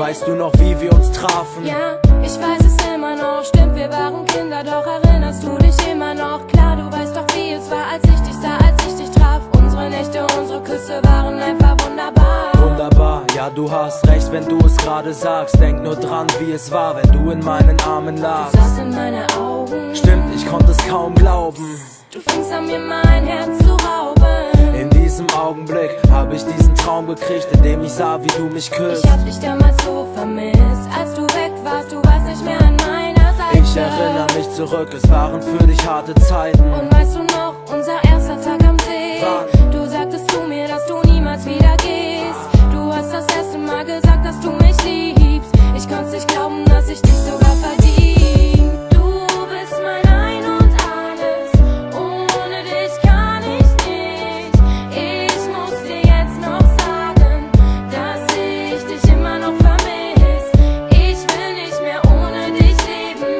Weißt du noch, wie wir uns trafen? Ja, ich weiß es immer noch. Stimmt, wir waren Kinder, doch erinnerst du dich immer noch? Klar, du weißt doch, wie es war, als ich dich sah, als ich dich traf. Unsere Nächte, unsere Küsse waren einfach wunderbar. Wunderbar, ja, du hast recht, wenn du es gerade sagst. Denk nur dran, wie es war, wenn du in meinen Armen lagst. Du sahst in meine Augen. Stimmt, ich konnte es kaum glauben. Du fingst an, mir mein Herz zu rauben. In diesem Augenblick hab ich diesen Traum gekriegt, in dem ich sah, wie du mich küsst. Ich hab dich damals so vermisst, als du weg warst, du warst nicht mehr an meiner Seite. Ich erinnere mich zurück, es waren für dich harte Zeiten. Und weißt du noch, unser erster Tag am See? Wann? Du sagtest zu mir, dass du niemals wieder gehst. Du hast das erste Mal gesagt, dass du mich liebst. Ich konnte nicht glauben, dass ich dich sogar verdien. Du bist mein Ein und Alles, ohne dich kann ich nicht. Ich muss dir jetzt noch sagen, dass ich dich immer noch vermiss. Ich will nicht mehr ohne dich leben.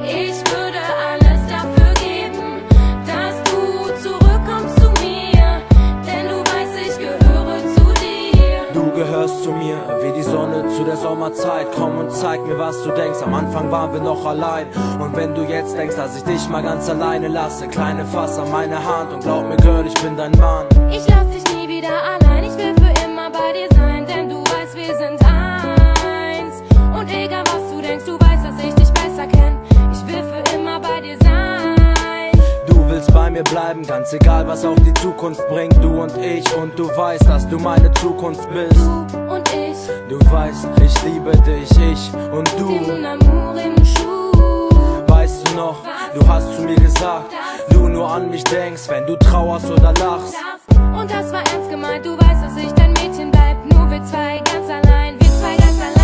Ich würde alles dafür geben, dass du zurückkommst zu mir, denn du weißt, ich gehöre zu dir. Du gehörst zu mir, wie die Sonne zu der Sommerzeit. Komm und zeig mir, was du denkst. Am Anfang waren wir noch allein. Und wenn du jetzt denkst, dass ich dich mal ganz alleine lasse, kleine Fass an meine Hand und glaub mir, Girl, ich bin dein Mann. Ich lass dich nie wieder allein, ich will für immer bei dir sein, denn du weißt, wir sind eins. Und egal was du denkst, du weißt, dass ich dich besser kenn. Ich will für immer bei dir sein. Du willst bei mir bleiben, ganz egal, was auch die Zukunft bringt. Du und du weißt, dass du meine Zukunft bist. Du und ich, Du weißt, ich liebe dich, ich und du. dem Amour im Schuh. Weißt du noch, du hast zu mir gesagt, du nur an mich denkst, wenn du trauerst oder lachst. Und das war ernst gemeint, du weißt, dass ich dein Mädchen bleib. Nur wir zwei ganz allein, wir zwei ganz allein.